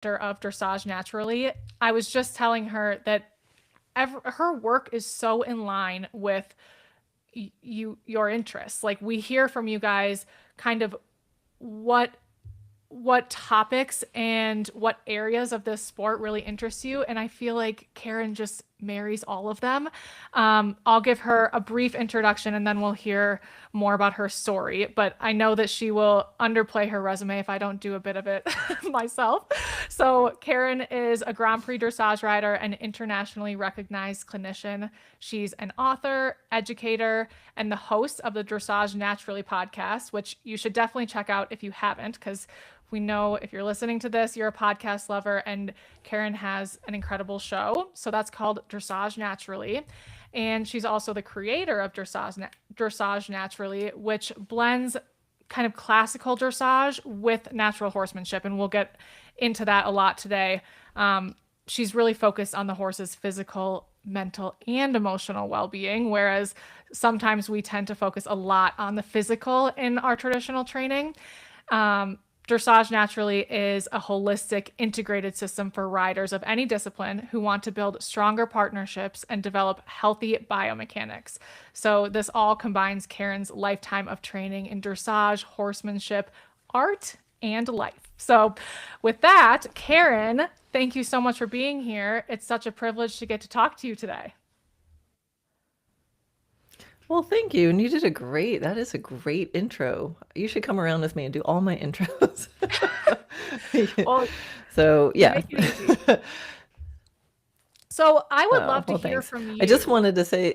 of Dressage Naturally. I was just telling her that her work is so in line with your interests. Like, we hear from you guys kind of what topics and what areas of this sport really interest you. And I feel like Karen just marries all of them. I'll give her a brief introduction and then we'll hear more about her story. But I know that she will underplay her resume if I don't do a bit of it myself. So Karen is a Grand Prix dressage rider and internationally recognized clinician. She's an author, educator, and the host of the Dressage Naturally podcast, which you should definitely check out if you haven't, because we know if you're listening to this, you're a podcast lover, and Karen has an incredible show. So that's called Dressage Naturally. And she's also the creator of Dressage Naturally, which blends kind of classical dressage with natural horsemanship. And we'll get into that a lot today. She's really focused on the horse's physical, mental, and emotional well-being, whereas sometimes we tend to focus a lot on the physical in our traditional training. Dressage Naturally is a holistic, integrated system for riders of any discipline who want to build stronger partnerships and develop healthy biomechanics. So this all combines Karen's lifetime of training in dressage, horsemanship, art, and life. So with that, Karen, thank you so much for being here. It's such a privilege to get to talk to you today. Well, thank you. And you did that is a great intro. You should come around with me and do all my intros. Well, so, yeah. Make it easy. So I would love to hear thanks. from you. I just wanted to say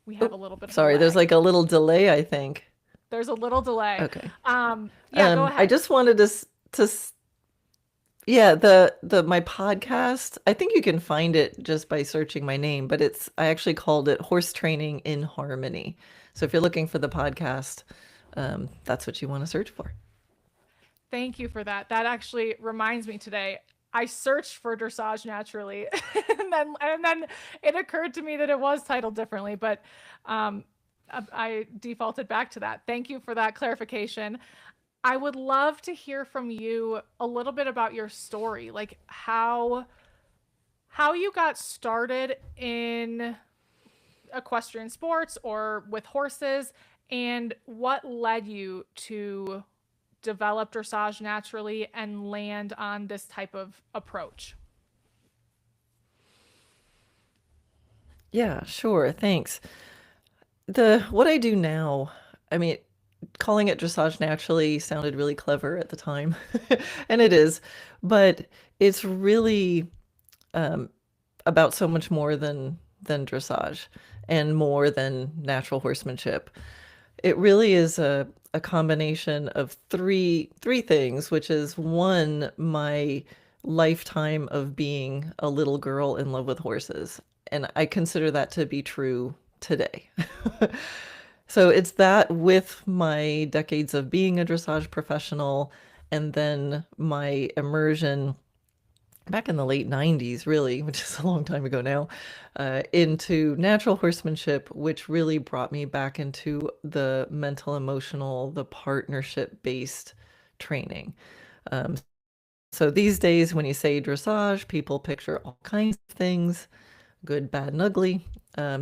we have a little bit of sorry, there's like a little delay, I think. There's a little delay. Okay. Yeah, go ahead. I just wanted to yeah, my podcast, I think you can find it just by searching my name, but I actually called it Horse Training in Harmony. So if you're looking for the podcast, that's what you want to search for. Thank you for that. That actually reminds me today, I searched for Dressage Naturally and then it occurred to me that it was titled differently, but I defaulted back to that. Thank you for that clarification. I would love to hear from you a little bit about your story, like how you got started in equestrian sports or with horses, and what led you to develop Dressage Naturally and land on this type of approach. Yeah, sure. Thanks. What I do now, I mean, calling it Dressage Naturally sounded really clever at the time, and it is, but it's really about so much more than dressage and more than natural horsemanship. It really is a combination of three things, which is one, my lifetime of being a little girl in love with horses. And I consider that to be true today. So it's that with my decades of being a dressage professional, and then my immersion back in the late 90s, really, which is a long time ago now, into natural horsemanship, which really brought me back into the mental, emotional, the partnership-based training. So these days, when you say dressage, people picture all kinds of things, good, bad, and ugly.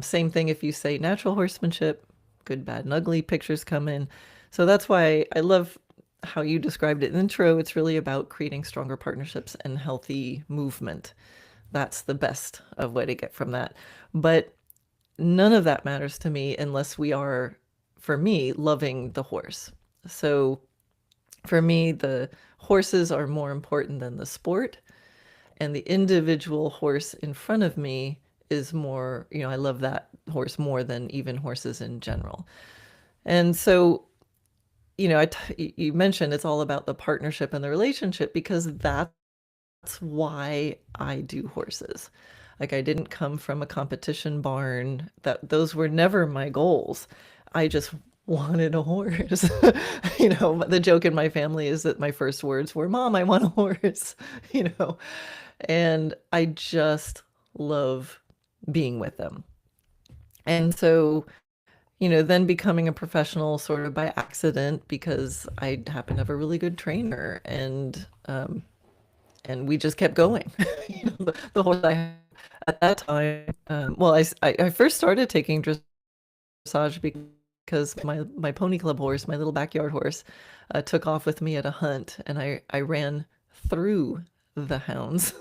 Same thing if you say natural horsemanship, good, bad, and ugly pictures come in. So that's why I love how you described it in the intro. It's really about creating stronger partnerships and healthy movement. That's the best of way to get from that. But none of that matters to me unless we are, for me, loving the horse. So for me, the horses are more important than the sport, and the individual horse in front of me is more, I love that horse more than even horses in general. And so, you mentioned it's all about the partnership and the relationship, because that's why I do horses. Like, I didn't come from a competition barn. Those were never my goals. I just wanted a horse. The joke in my family is that my first words were, "Mom, I want a horse," and I just love being with them. And so, then becoming a professional sort of by accident because I happen to have a really good trainer, and we just kept going. The horse I had at that time, well, I first started taking dressage because my pony club horse, my little backyard horse, took off with me at a hunt, and I ran through the hounds.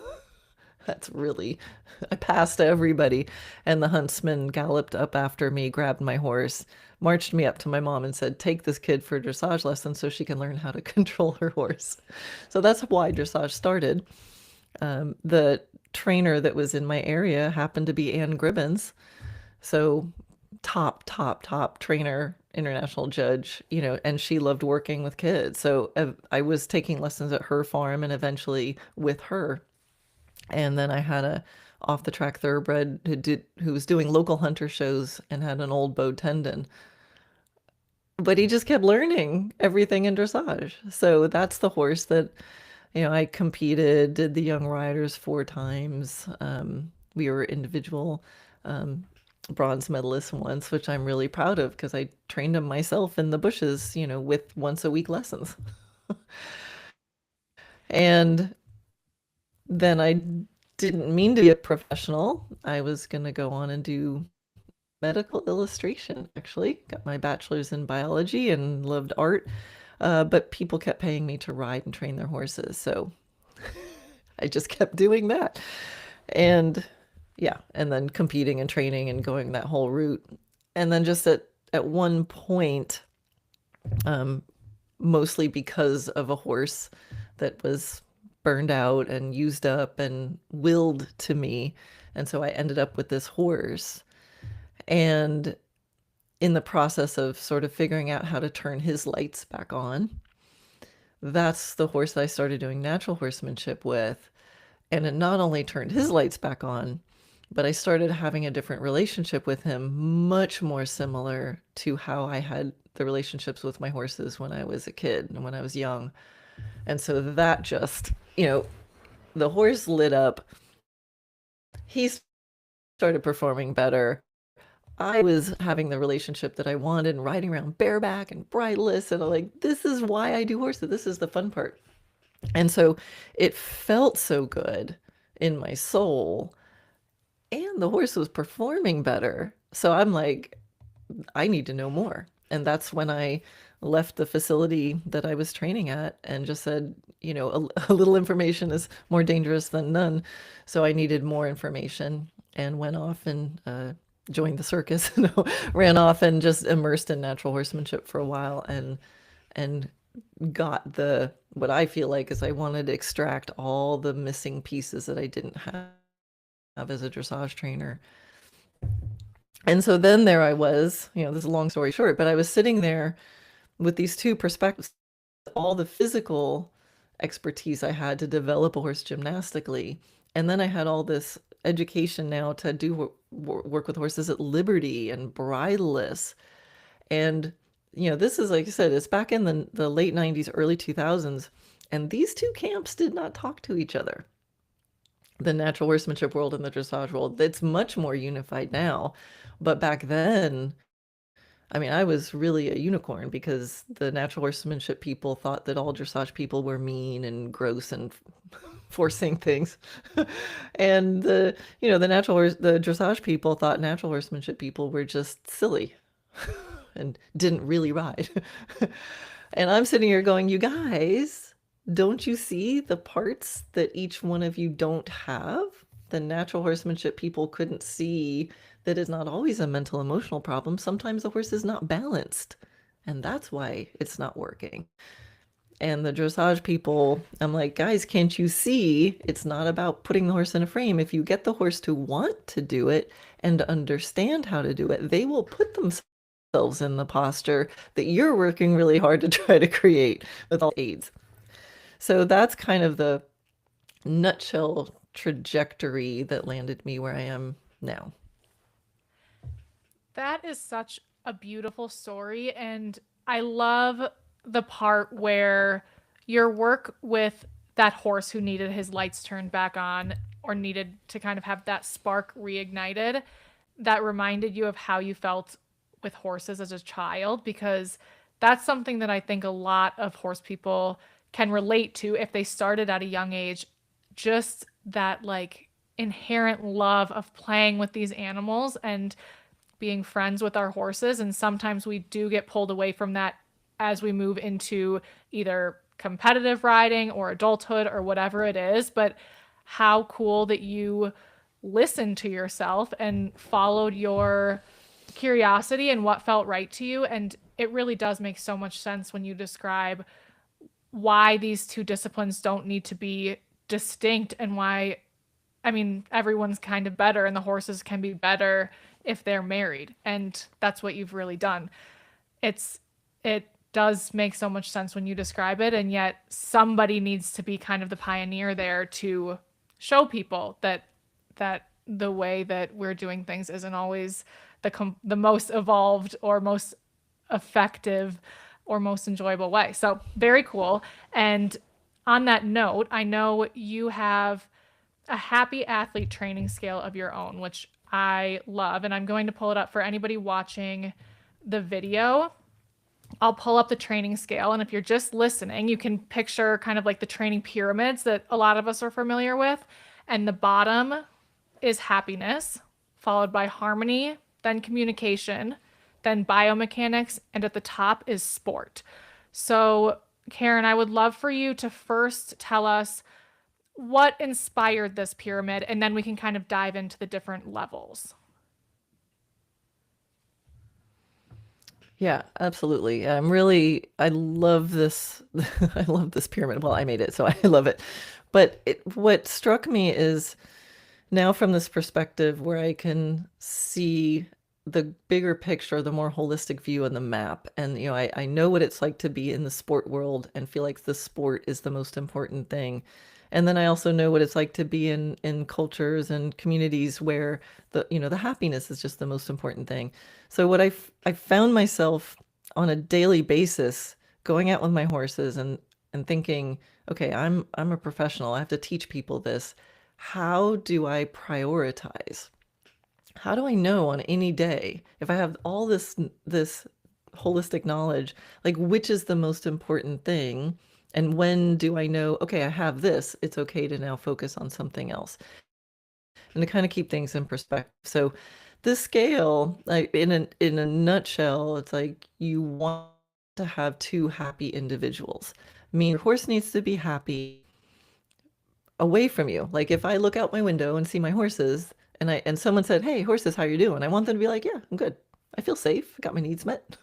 That's really, I passed everybody. And the huntsman galloped up after me, grabbed my horse, marched me up to my mom, and said, "Take this kid for a dressage lesson so she can learn how to control her horse." So that's why dressage started. The trainer that was in my area happened to be Ann Gribbons. So top trainer, international judge, and she loved working with kids. So I was taking lessons at her farm and eventually with her. And then I had a off the track thoroughbred who was doing local hunter shows and had an old bowed tendon. But he just kept learning everything in dressage. So that's the horse that, I competed, did the young riders 4 times. We were individual bronze medalists once, which I'm really proud of because I trained him myself in the bushes, with once a week lessons. And then I didn't mean to be a professional. I was going to go on and do medical illustration, actually. Got my bachelor's in biology and loved art. But people kept paying me to ride and train their horses. So I just kept doing that. And yeah, and then competing and training and going that whole route. And then just at one point, mostly because of a horse that was burned out and used up and willed to me. And so I ended up with this horse. And in the process of sort of figuring out how to turn his lights back on, that's the horse that I started doing natural horsemanship with. And it not only turned his lights back on, but I started having a different relationship with him, much more similar to how I had the relationships with my horses when I was a kid and when I was young. And so that just, the horse lit up. He started performing better. I was having the relationship that I wanted and riding around bareback and bridleless. And I'm like, this is why I do horses. This is the fun part. And so it felt so good in my soul. And the horse was performing better. So I'm like, I need to know more. And that's when I left the facility that I was training at and just said, a little information is more dangerous than none. So I needed more information and went off and joined the circus. Ran off and just immersed in natural horsemanship for a while and got what I feel like is I wanted to extract all the missing pieces that I didn't have as a dressage trainer. And so then there I was, this is a long story short, but I was sitting there with these two perspectives, all the physical expertise I had to develop a horse gymnastically. And then I had all this education now to do work with horses at liberty and bridleless. And, this is, like I said, it's back in the late 90s, early 2000s. And these two camps did not talk to each other. The natural horsemanship world and the dressage world, it's much more unified now. But back then, I mean, I was really a unicorn because the natural horsemanship people thought that all dressage people were mean and gross and forcing things. And the dressage people thought natural horsemanship people were just silly and didn't really ride. And I'm sitting here going, you guys, don't you see the parts that each one of you don't have? The natural horsemanship people couldn't see that it's not always a mental emotional problem. Sometimes the horse is not balanced, and that's why it's not working. And the dressage people, I'm like, guys, can't you see it's not about putting the horse in a frame? If you get the horse to want to do it and understand how to do it, they will put themselves in the posture that you're working really hard to try to create with all aids. So that's kind of the nutshell trajectory that landed me where I am now. That is such a beautiful story. And I love the part where your work with that horse who needed his lights turned back on or needed to kind of have that spark reignited, that reminded you of how you felt with horses as a child, because that's something that I think a lot of horse people can relate to if they started at a young age. Just that like inherent love of playing with these animals and being friends with our horses. And sometimes we do get pulled away from that as we move into either competitive riding or adulthood or whatever it is. But how cool that you listened to yourself and followed your curiosity and what felt right to you. And it really does make so much sense when you describe why these two disciplines don't need to be distinct, and why, I mean, everyone's kind of better and the horses can be better if they're married. And that's what you've really done. It does make so much sense when you describe it, and yet somebody needs to be kind of the pioneer there to show people that the way that we're doing things isn't always the most evolved or most effective or most enjoyable way. So very cool. And on that note, I know you have a happy athlete training scale of your own, which I love. And I'm going to pull it up for anybody watching the video. I'll pull up the training scale. And if you're just listening, you can picture kind of like the training pyramids that a lot of us are familiar with. And the bottom is happiness, followed by harmony, then communication, then biomechanics, and at the top is sport. So, Karen, I would love for you to first tell us what inspired this pyramid, and then we can kind of dive into the different levels. Yeah, absolutely. I love this. I love this pyramid. Well, I made it, so I love it. But what struck me is now from this perspective where I can see the bigger picture, the more holistic view on the map. And, I know what it's like to be in the sport world and feel like the sport is the most important thing. And then I also know what it's like to be in cultures and communities where the happiness is just the most important thing. So I found myself on a daily basis going out with my horses and thinking, okay, I'm a professional. I have to teach people this. How do I prioritize? How do I know on any day, if I have all this holistic knowledge, like which is the most important thing? And when do I know, okay, I have this, it's okay to now focus on something else? And to kind of keep things in perspective. So this scale, like in a nutshell, it's like you want to have two happy individuals. I mean, your horse needs to be happy away from you. Like if I look out my window and see my horses and someone said, "Hey, horses, how you doing?" I want them to be like, "Yeah, I'm good. I feel safe. I got my needs met.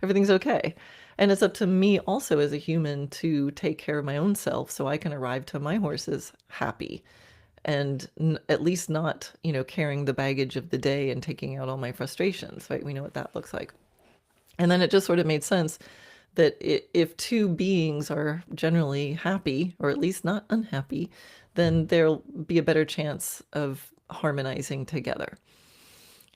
Everything's okay." And it's up to me also as a human to take care of my own self so I can arrive to my horses happy and at least not, carrying the baggage of the day and taking out all my frustrations, right? We know what that looks like. And then it just sort of made sense that if two beings are generally happy, or at least not unhappy, then there'll be a better chance of harmonizing together.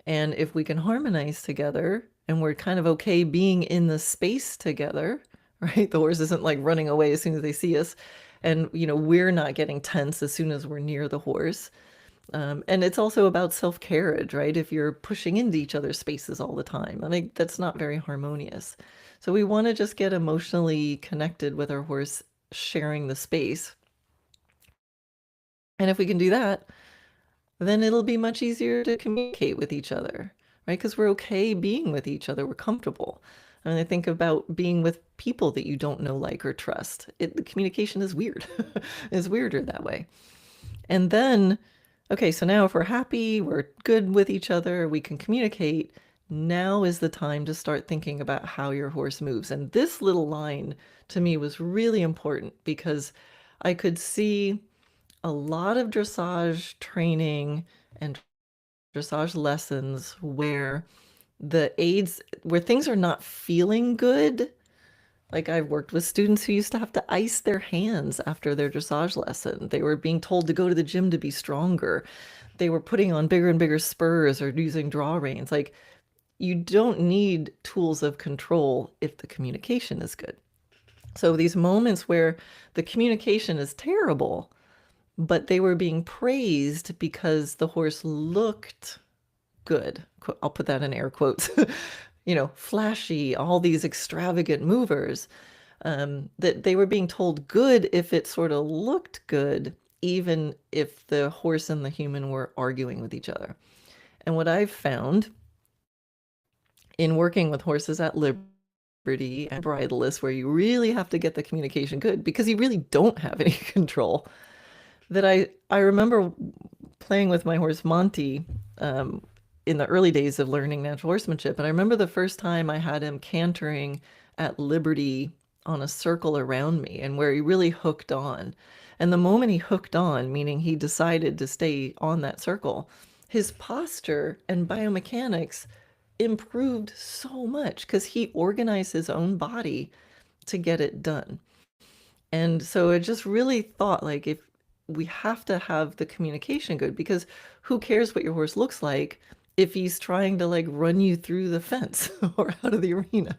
And if we can harmonize together and we're kind of okay being in the space together, right? The horse isn't like running away as soon as they see us. And, we're not getting tense as soon as we're near the horse. And it's also about self-carriage, right? If you're pushing into each other's spaces all the time, I think that's not very harmonious. So we want to just get emotionally connected with our horse, sharing the space. And if we can do that, then it'll be much easier to communicate with each other, right? Because we're okay being with each other. We're comfortable. And I think about being with people that you don't know, like, or trust. The communication is weird. It's weirder that way. And then, okay, so now if we're happy, we're good with each other, we can communicate. Now is the time to start thinking about how your horse moves. And this little line to me was really important because I could see a lot of dressage training and dressage lessons where where things are not feeling good. Like I've worked with students who used to have to ice their hands after their dressage lesson. They were being told to go to the gym to be stronger. They were putting on bigger and bigger spurs or using draw reins. Like you don't need tools of control if the communication is good. So these moments where the communication is terrible, but they were being praised because the horse looked good. I'll put that in air quotes. Flashy, all these extravagant movers, that they were being told good if it sort of looked good, even if the horse and the human were arguing with each other. And what I've found in working with horses at liberty and bridleless, where you really have to get the communication good because you really don't have any control, that I remember playing with my horse Monty, in the early days of learning natural horsemanship. And I remember the first time I had him cantering at liberty on a circle around me, and where he really hooked on. And the moment he hooked on, meaning he decided to stay on that circle, his posture and biomechanics improved so much because he organized his own body to get it done. And so I just really thought, like, if we have to have the communication good, because who cares what your horse looks like if he's trying to like run you through the fence or out of the arena.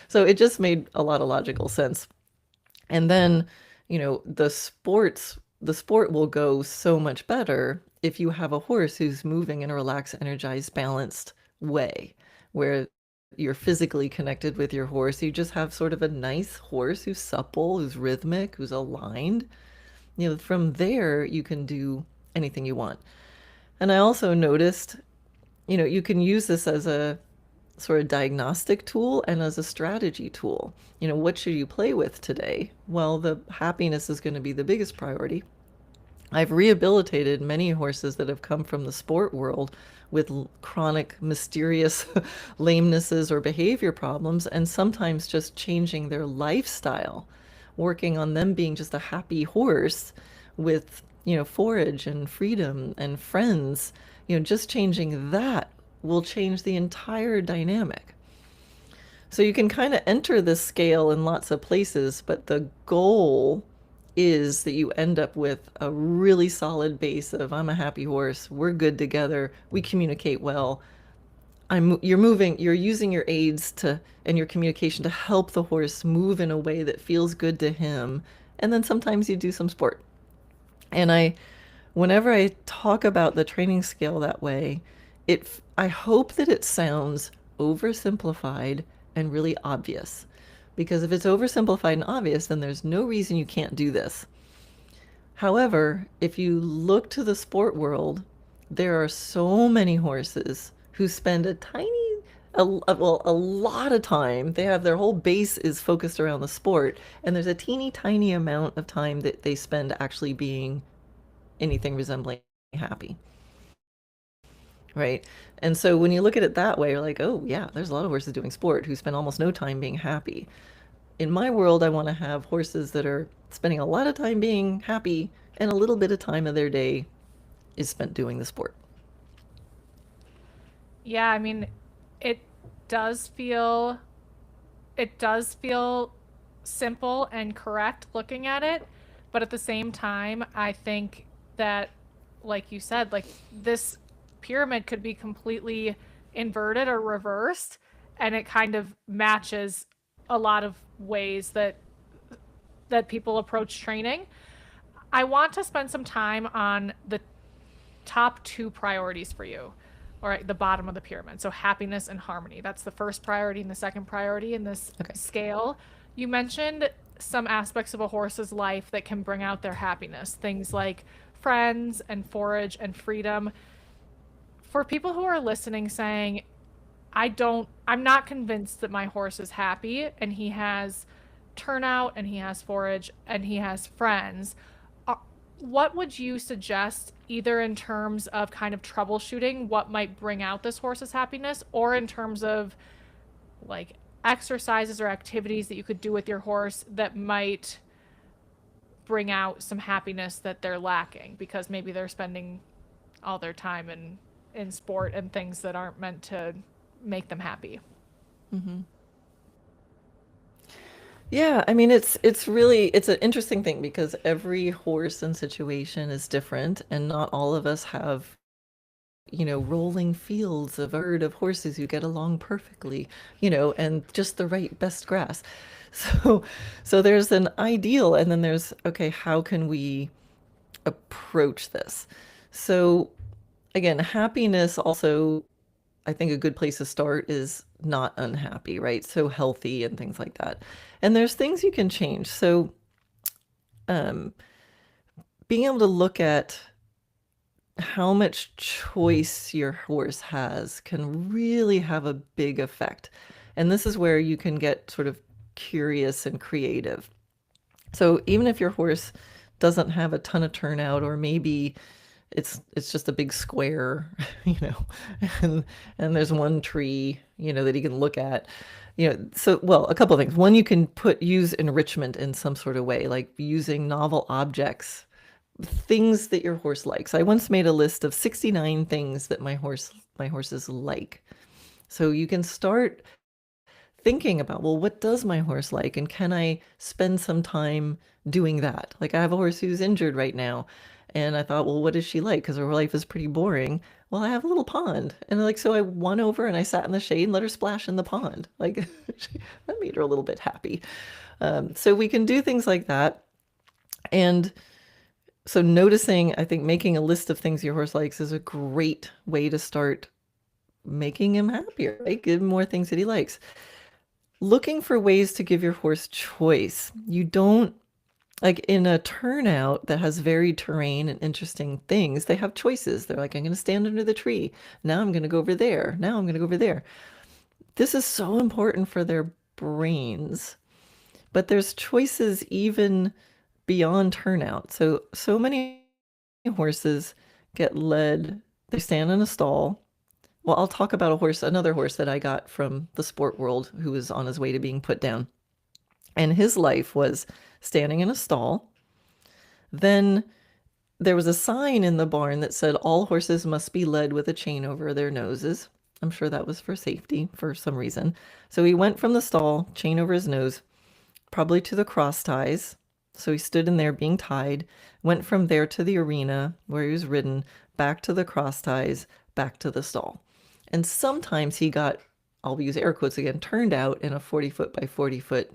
So it just made a lot of logical sense. And then, the sport will go so much better if you have a horse who's moving in a relaxed, energized, balanced way, where you're physically connected with your horse. You just have sort of a nice horse who's supple, who's rhythmic, who's aligned. From there, you can do anything you want. And I also noticed, you can use this as a sort of diagnostic tool and as a strategy tool. What should you play with today? Well, the happiness is going to be the biggest priority. I've rehabilitated many horses that have come from the sport world with chronic, mysterious lamenesses or behavior problems, and sometimes just changing their lifestyle, working on them being just a happy horse with, forage and freedom and friends. Just changing that will change the entire dynamic. So you can kind of enter this scale in lots of places, but the goal is that you end up with a really solid base of, I'm a happy horse, we're good together, we communicate well. You're using your aids and your communication to help the horse move in a way that feels good to him. And then sometimes you do some sport. And whenever I talk about the training scale that way, I hope that it sounds oversimplified and really obvious. Because if it's oversimplified and obvious, then there's no reason you can't do this. However, if you look to the sport world, there are so many horses who spend a lot of time. They have their whole base is focused around the sport, and there's a teeny tiny amount of time that they spend actually being anything resembling happy. Right? And so when you look at it that way, you're like, oh yeah, there's a lot of horses doing sport who spend almost no time being happy. In my world, I want to have horses that are spending a lot of time being happy and a little bit of time of their day is spent doing the sport. Yeah, I mean, it does feel it does feel simple and correct looking at it, but at the same time, I think that, like you said, like this pyramid could be completely inverted or reversed, and it kind of matches a lot of ways that people approach training. I want to spend some time on the top two priorities for you, or at the bottom of the pyramid. So happiness and harmony. That's the first priority and the second priority in this Okay. scale. You mentioned some aspects of a horse's life that can bring out their happiness, things like friends and forage and freedom. For people who are listening saying, I'm not convinced that my horse is happy and he has turnout and he has forage and he has friends, what would you suggest, either in terms of kind of troubleshooting what might bring out this horse's happiness, or in terms of like exercises or activities that you could do with your horse that might bring out some happiness that they're lacking because maybe they're spending all their time in sport and things that aren't meant to make them happy? Mm-hmm. Yeah, I mean it's an interesting thing because every horse and situation is different, and not all of us have, rolling fields of a herd of horses who get along perfectly, and just the right best grass. So so there's an ideal, and then there's, okay, how can we approach this? So again, happiness also I think a good place to start is not unhappy, right? So healthy and things like that. And there's things you can change. So um, being able to look at how much choice your horse has can really have a big effect. And this is where you can get sort of curious and creative. So even if your horse doesn't have a ton of turnout, or maybe it's just a big square, you know, and there's one tree, you know, that he can look at, you know. So, well, a couple of things. One, you can use enrichment in some sort of way, like using novel objects, things that your horse likes. I once made a list of 69 things that my horses like. So you can start thinking about, well, what does my horse like? And can I spend some time doing that? Like, I have a horse who's injured right now. And I thought, well, what does she like? Because her life is pretty boring. Well, I have a little pond. And like, so I went over and I sat in the shade and let her splash in the pond. Like, that made her a little bit happy. So we can do things like that. And so noticing, I think making a list of things your horse likes is a great way to start making him happier, right? Give him more things that he likes. Looking for ways to give your horse choice. You don't, like in a turnout that has varied terrain and interesting things, they have choices. They're like, I'm going to stand under the tree. Now I'm going to go over there. Now I'm going to go over there. This is so important for their brains. But there's choices even beyond turnout. So many horses get led, they stand in a stall. Well, I'll talk about another horse that I got from the sport world who was on his way to being put down. And his life was standing in a stall. Then there was a sign in the barn that said all horses must be led with a chain over their noses. I'm sure that was for safety for some reason. So he went from the stall, chain over his nose, probably to the cross ties. So he stood in there being tied, went from there to the arena where he was ridden, back to the cross ties, back to the stall. And sometimes he got, I'll use air quotes again, turned out in a 40-foot by 40-foot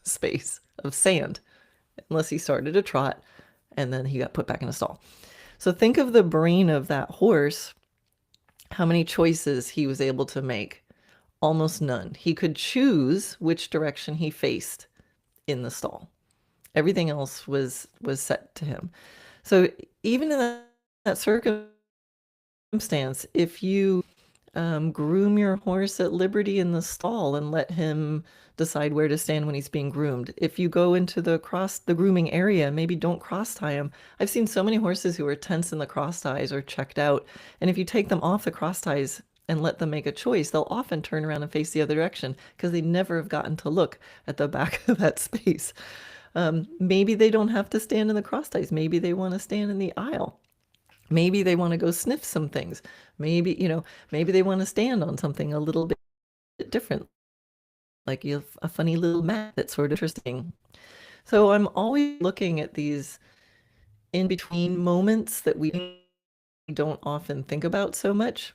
space of sand, unless he started a trot and then he got put back in a stall. So think of the brain of that horse, how many choices he was able to make. Almost none. He could choose which direction he faced in the stall. Everything else was set to him. So even in that circumstance, if you groom your horse at liberty in the stall and let him decide where to stand when he's being groomed. If you go into the grooming area, maybe don't cross tie him. I've seen so many horses who are tense in the cross ties or checked out. And if you take them off the cross ties and let them make a choice, they'll often turn around and face the other direction because they never have gotten to look at the back of that space. Maybe they don't have to stand in the cross ties. Maybe they want to stand in the aisle. Maybe they want to go sniff some things. Maybe, maybe they want to stand on something a little bit different. Like you have a funny little mat that's sort of interesting. So I'm always looking at these in between moments that we don't often think about so much.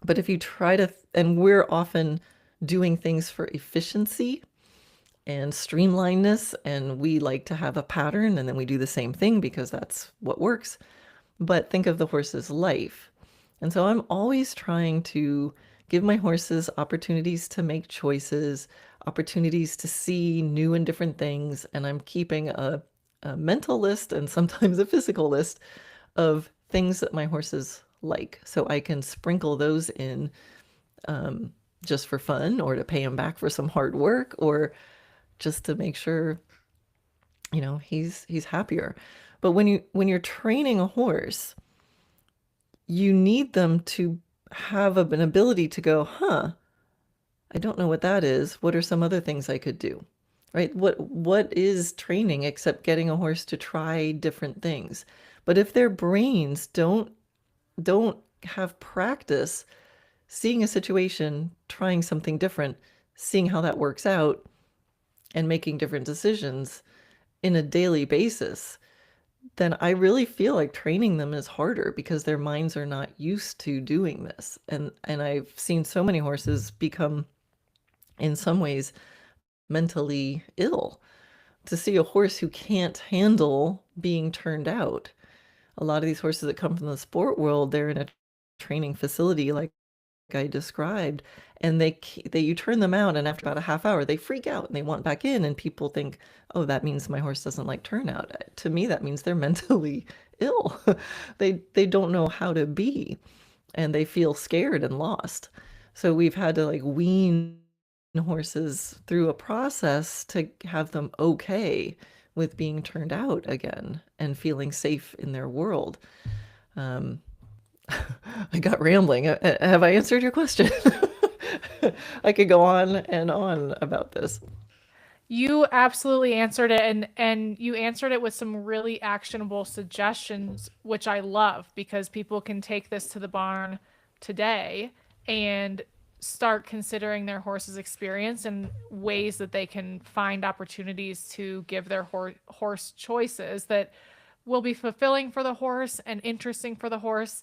But if you try to, and we're often doing things for efficiency and streamlinedness, and we like to have a pattern, and then we do the same thing because that's what works. But think of the horse's life. And so I'm always trying to give my horses opportunities to make choices, opportunities to see new and different things. And I'm keeping a mental list and sometimes a physical list of things that my horses like. So I can sprinkle those in just for fun, or to pay him back for some hard work, or just to make sure, he's happier. But when you're training a horse, you need them to have an ability to go, I don't know what that is. What are some other things I could do? Right? What is training except getting a horse to try different things? But if their brains don't have practice seeing a situation, trying something different, seeing how that works out, and making different decisions in a daily basis, then I really feel like training them is harder because their minds are not used to doing this. And I've seen so many horses become, in some ways, mentally ill. To see a horse who can't handle being turned out. A lot of these horses that come from the sport world, they're in a training facility like I described, and you turn them out, and after about a half hour they freak out and they want back in, and people think, oh, that means my horse doesn't like turnout. To me, that means they're mentally ill. They don't know how to be, and they feel scared and lost. So we've had to like wean horses through a process to have them okay with being turned out again and feeling safe in their world. Um, I got rambling. Have I answered your question? I could go on and on about this. You absolutely answered it, and you answered it with some really actionable suggestions, which I love because people can take this to the barn today and start considering their horse's experience and ways that they can find opportunities to give their horse choices that will be fulfilling for the horse and interesting for the horse.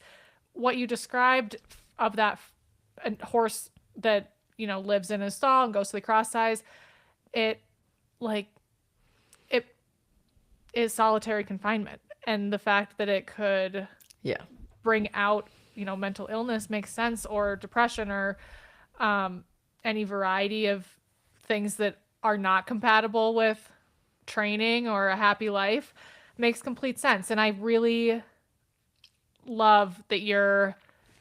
What you described of that horse that, lives in a stall and goes to the cross ties, it like it is solitary confinement, and the fact that it could Yeah. bring out mental illness makes sense, or depression, or any variety of things that are not compatible with training or a happy life makes complete sense. And I really love that you're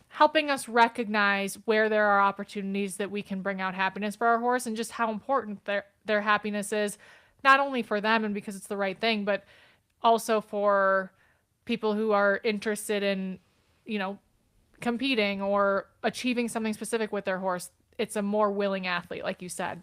helping us recognize where there are opportunities that we can bring out happiness for our horse, and just how important their happiness is, not only for them and because it's the right thing, but also for people who are interested in, competing or achieving something specific with their horse. It's a more willing athlete, like you said.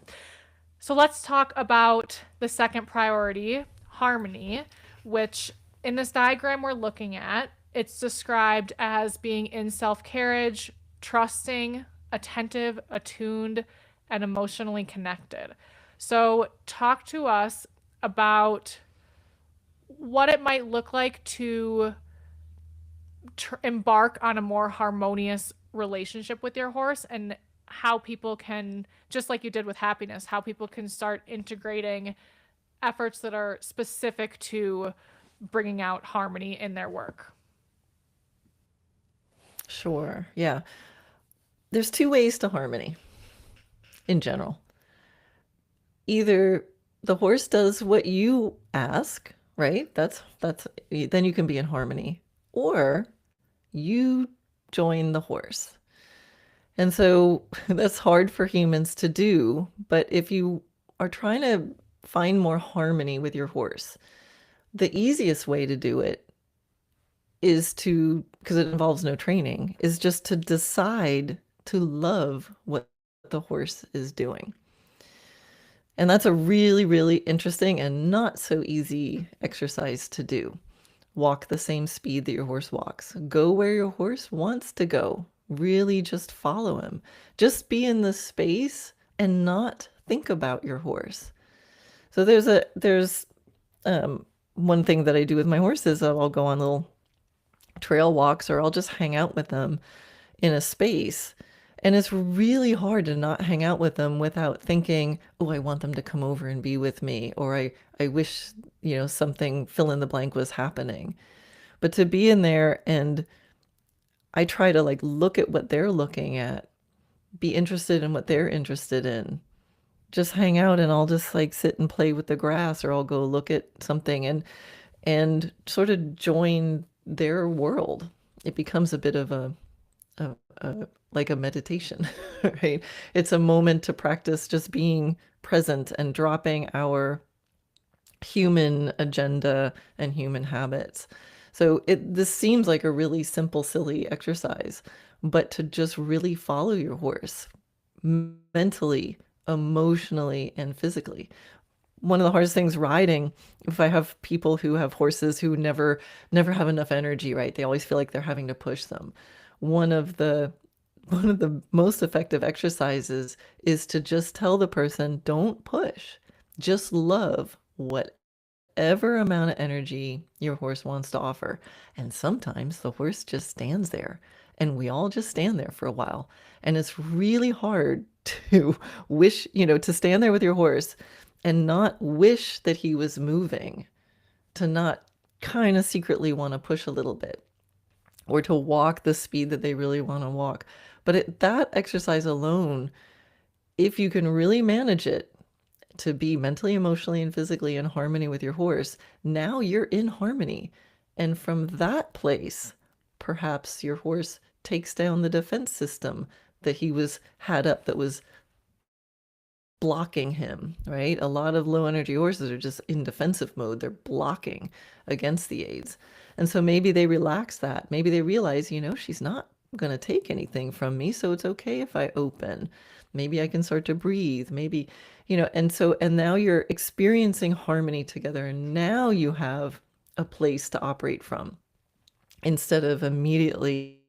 So let's talk about the second priority, harmony, which in this diagram we're looking at, it's described as being in self-carriage, trusting, attentive, attuned, and emotionally connected. So talk to us about what it might look like to embark on a more harmonious relationship with your horse, and how people can, just like you did with happiness, how people can start integrating efforts that are specific to bringing out harmony in their work. Sure. Yeah. There's two ways to harmony in general. Either the horse does what you ask, right? That's then you can be in harmony. Or you join the horse. And so that's hard for humans to do, but if you are trying to find more harmony with your horse, the easiest way to do it is to, because it involves no training, is just to decide to love what the horse is doing. And that's a really, really interesting and not so easy exercise to do. Walk the same speed that your horse walks. Go where your horse wants to go. Really just follow him. Just be in the space and not think about your horse. So there's one thing that I do with my horses. I'll go on little trail walks, or I'll just hang out with them in a space. And it's really hard to not hang out with them without thinking, oh, I want them to come over and be with me, or I wish, something fill in the blank was happening. But to be in there, and I try to like look at what they're looking at, be interested in what they're interested in, just hang out, and I'll just like sit and play with the grass, or I'll go look at something and sort of join their world. It becomes a bit of a like a meditation, right? It's a moment to practice just being present and dropping our human agenda and human habits. So this seems like a really simple, silly exercise, but to just really follow your horse mentally, emotionally, and physically. One of the hardest things riding, if I have people who have horses who never have enough energy, right? They always feel like they're having to push them. One of the most effective exercises is to just tell the person, don't push. Just love whatever amount of energy your horse wants to offer. And sometimes the horse just stands there, and we all just stand there for a while. And it's really hard to wish, to stand there with your horse and not wish that he was moving, to not kind of secretly want to push a little bit, or to walk the speed that they really want to walk, But that exercise alone, if you can really manage it to be mentally, emotionally, and physically in harmony with your horse, now you're in harmony. And from that place, perhaps your horse takes down the defense system that he was had up that was blocking him, right? A lot of low energy horses are just in defensive mode. They're blocking against the aids. And so maybe they relax that. Maybe they realize, she's not going to take anything from me, so it's okay if I open. Maybe I can start to breathe. Maybe, and now you're experiencing harmony together. And now you have a place to operate from instead of immediately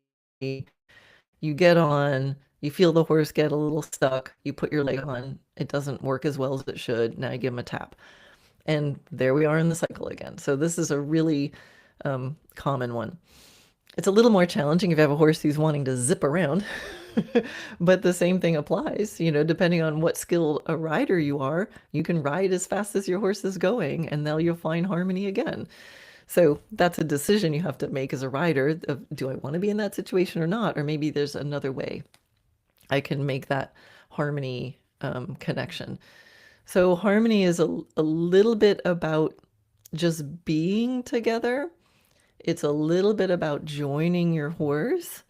you get on, you feel the horse get a little stuck, you put your leg on, it doesn't work as well as it should. Now you give him a tap. And there we are in the cycle again. So this is a really common one. It's a little more challenging if you have a horse who's wanting to zip around, but the same thing applies. Depending on what skilled a rider you are, you can ride as fast as your horse is going, and then you'll find harmony again. So that's a decision you have to make as a rider of, do I want to be in that situation or not? Or maybe there's another way I can make that harmony connection. So harmony is a little bit about just being together. It's a little bit about joining your horse.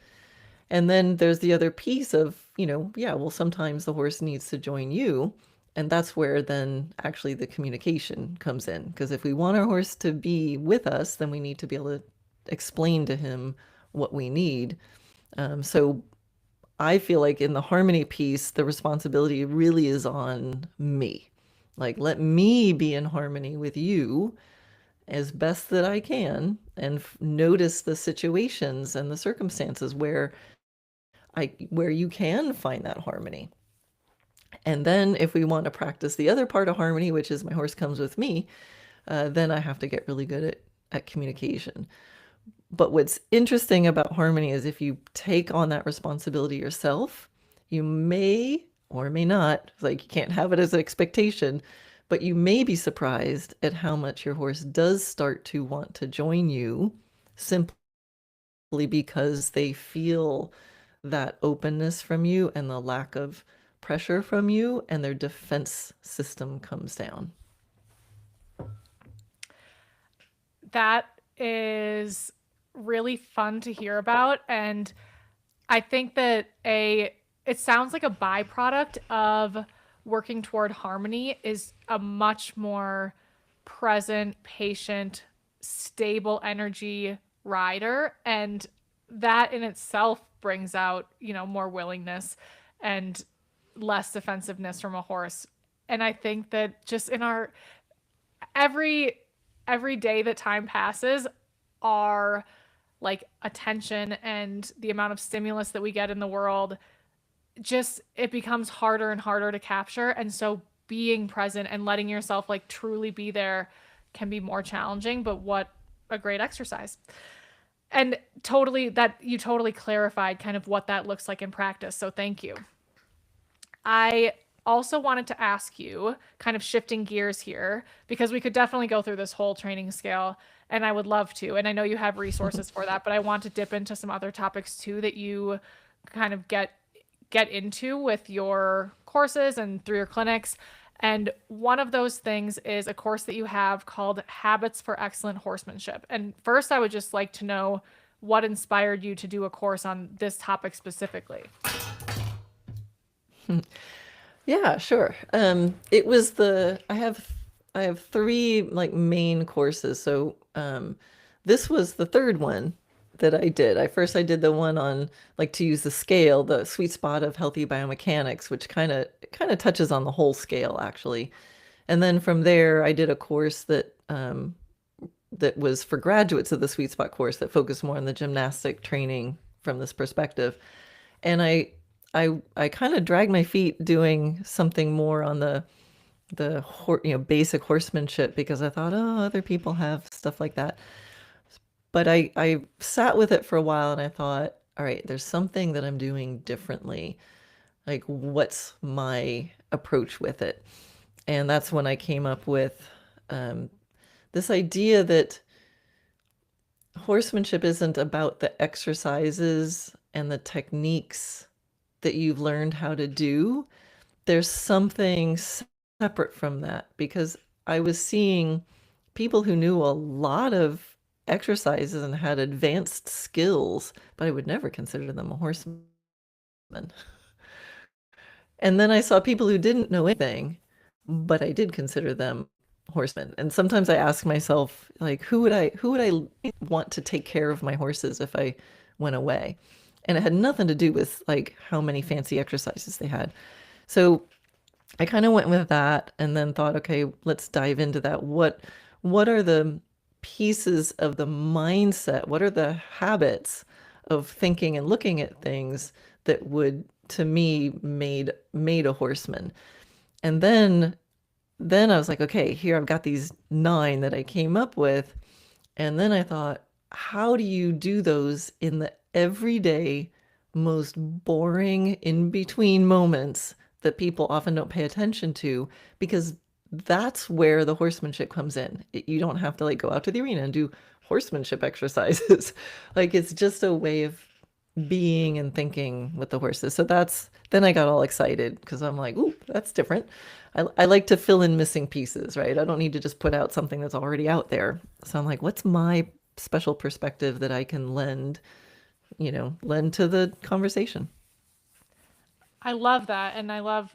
And then there's the other piece of, yeah, well, sometimes the horse needs to join you. And that's where then actually the communication comes in. Because if we want our horse to be with us, then we need to be able to explain to him what we need. So I feel like in the harmony piece, the responsibility really is on me. Like, let me be in harmony with you as best that I can and notice the situations and the circumstances where you can find that harmony. And then if we want to practice the other part of harmony, which is my horse comes with me, then I have to get really good at communication. But what's interesting about harmony is if you take on that responsibility yourself, you may or may not, like you can't have it as an expectation, but you may be surprised at how much your horse does start to want to join you simply because they feel that openness from you and the lack of pressure from you, and their defense system comes down. That is really fun to hear about. And I think that it sounds like a byproduct of working toward harmony is a much more present, patient, stable energy rider. And that in itself brings out, more willingness and less defensiveness from a horse. And I think that just in our every day that time passes, our like attention and the amount of stimulus that we get in the world, just it becomes harder and harder to capture. And so being present and letting yourself like truly be there can be more challenging, but what a great exercise. And you totally clarified kind of what that looks like in practice. So thank you. I also wanted to ask you, kind of shifting gears here, because we could definitely go through this whole training scale, and I would love to. And I know you have resources for that, but I want to dip into some other topics too that you kind of get into with your courses and through your clinics. And one of those things is a course that you have called Habits for Excellent Horsemanship. And first, I would just like to know what inspired you to do a course on this topic specifically. Yeah, sure. It was I have three like main courses. So this was the third one that I did. I did the one on like to use the scale, the sweet spot of healthy biomechanics, which kind of touches on the whole scale actually. And then from there, I did a course that was for graduates of the sweet spot course that focused more on the gymnastic training from this perspective. And I kind of dragged my feet doing something more on the basic horsemanship because I thought, oh, other people have stuff like that. But I sat with it for a while and I thought, all right, there's something that I'm doing differently. Like, what's my approach with it? And that's when I came up with this idea that horsemanship isn't about the exercises and the techniques that you've learned how to do, there's something separate from that, because I was seeing people who knew a lot of exercises and had advanced skills, but I would never consider them a horseman. And then I saw people who didn't know anything, but I did consider them horsemen. And sometimes I ask myself, like, who would I want to take care of my horses if I went away? And it had nothing to do with like how many fancy exercises they had. So I kind of went with that and then thought, okay, let's dive into that. What are the pieces of the mindset? What are the habits of thinking and looking at things that would, to me, made a horseman? And then I was like, okay, here I've got these 9 that I came up with. And then I thought, how do you do those in the everyday, most boring in between moments that people often don't pay attention to? Because that's where the horsemanship comes in. You don't have to like go out to the arena and do horsemanship exercises. Like it's just a way of being and thinking with the horses. So then I got all excited because I'm like, ooh, that's different. I like to fill in missing pieces, right? I don't need to just put out something that's already out there. So I'm like, what's my special perspective that I can lend to the conversation? I love that, and I love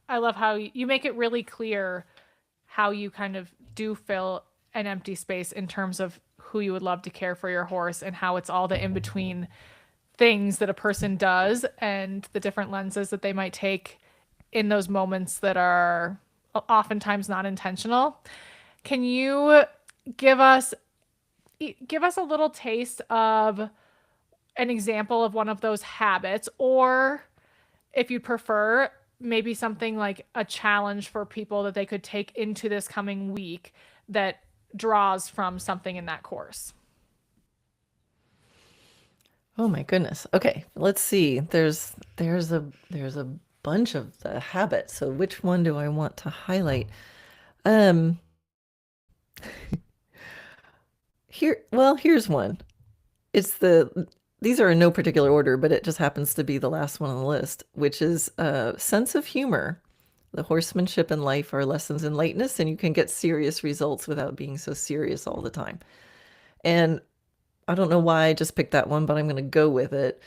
how you make it really clear how you kind of do fill an empty space in terms of who you would love to care for your horse and how it's all the in between things that a person does and the different lenses that they might take in those moments that are oftentimes not intentional. Can you give us give us a little taste of an example of one of those habits, or if you prefer, maybe something like a challenge for people that they could take into this coming week that draws from something in that course? Oh my goodness. Okay, let's see. There's a bunch of the habits. So which one do I want to highlight? Um here's one. These are in no particular order, but it just happens to be the last one on the list, which is sense of humor. The horsemanship and life are lessons in lightness, and you can get serious results without being so serious all the time. And I don't know why I just picked that one, but I'm going to go with it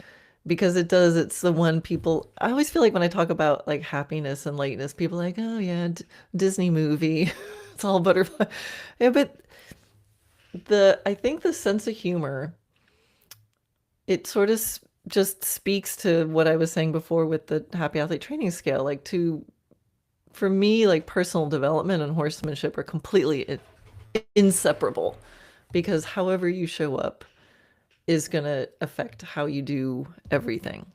because it's the one people, I always feel like when I talk about like happiness and lightness, people are like, oh yeah, Disney movie, it's all butterfly. Yeah, but I think the sense of humor, it sort of just speaks to what I was saying before with the happy athlete training scale. For me, like personal development and horsemanship are completely inseparable because however you show up is going to affect how you do everything.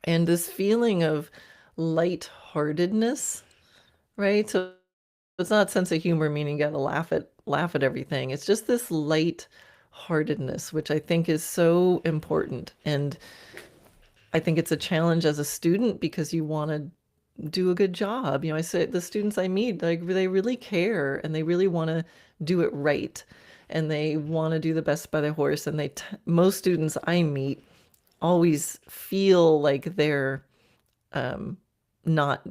And this feeling of lightheartedness, right? So it's not sense of humor meaning you got to laugh at everything. It's just this lightheartedness, which I think is so important. And I think it's a challenge as a student because you want to do a good job. I say the students I meet, like they really care and they really want to do it right. And they want to do the best by their horse. And most students I meet always feel like they're not,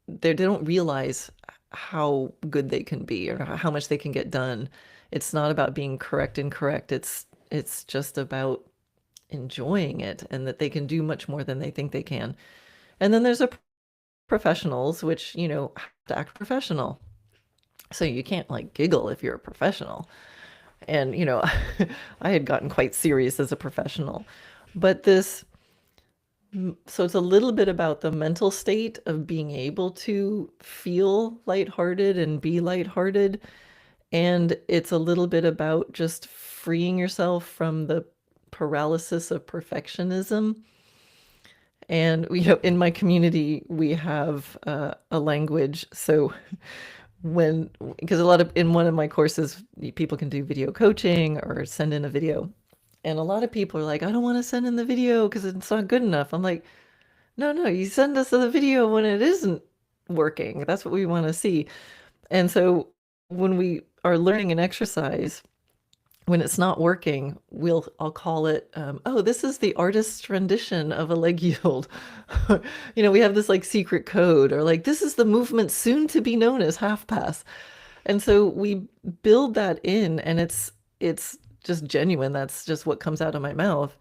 they don't realize how good they can be or how much they can get done. It's not about being correct and correct. It's just about enjoying it and that they can do much more than they think they can. And then there's a professionals, which, have to act professional. So you can't like giggle if you're a professional. And, I had gotten quite serious as a professional. But so it's a little bit about the mental state of being able to feel lighthearted and be lighthearted. And it's a little bit about just freeing yourself from the paralysis of perfectionism. And in my community, we have a language. So because in one of my courses, people can do video coaching or send in a video. And a lot of people are like, I don't want to send in the video because it's not good enough. I'm like, no, you send us the video when it isn't working. That's what we want to see. And so when we are learning an exercise, when it's not working, I'll call it, oh, this is the artist's rendition of a leg yield. We have this like secret code, or like this is the movement soon to be known as half pass. And so we build that in, and it's just genuine. That's just what comes out of my mouth.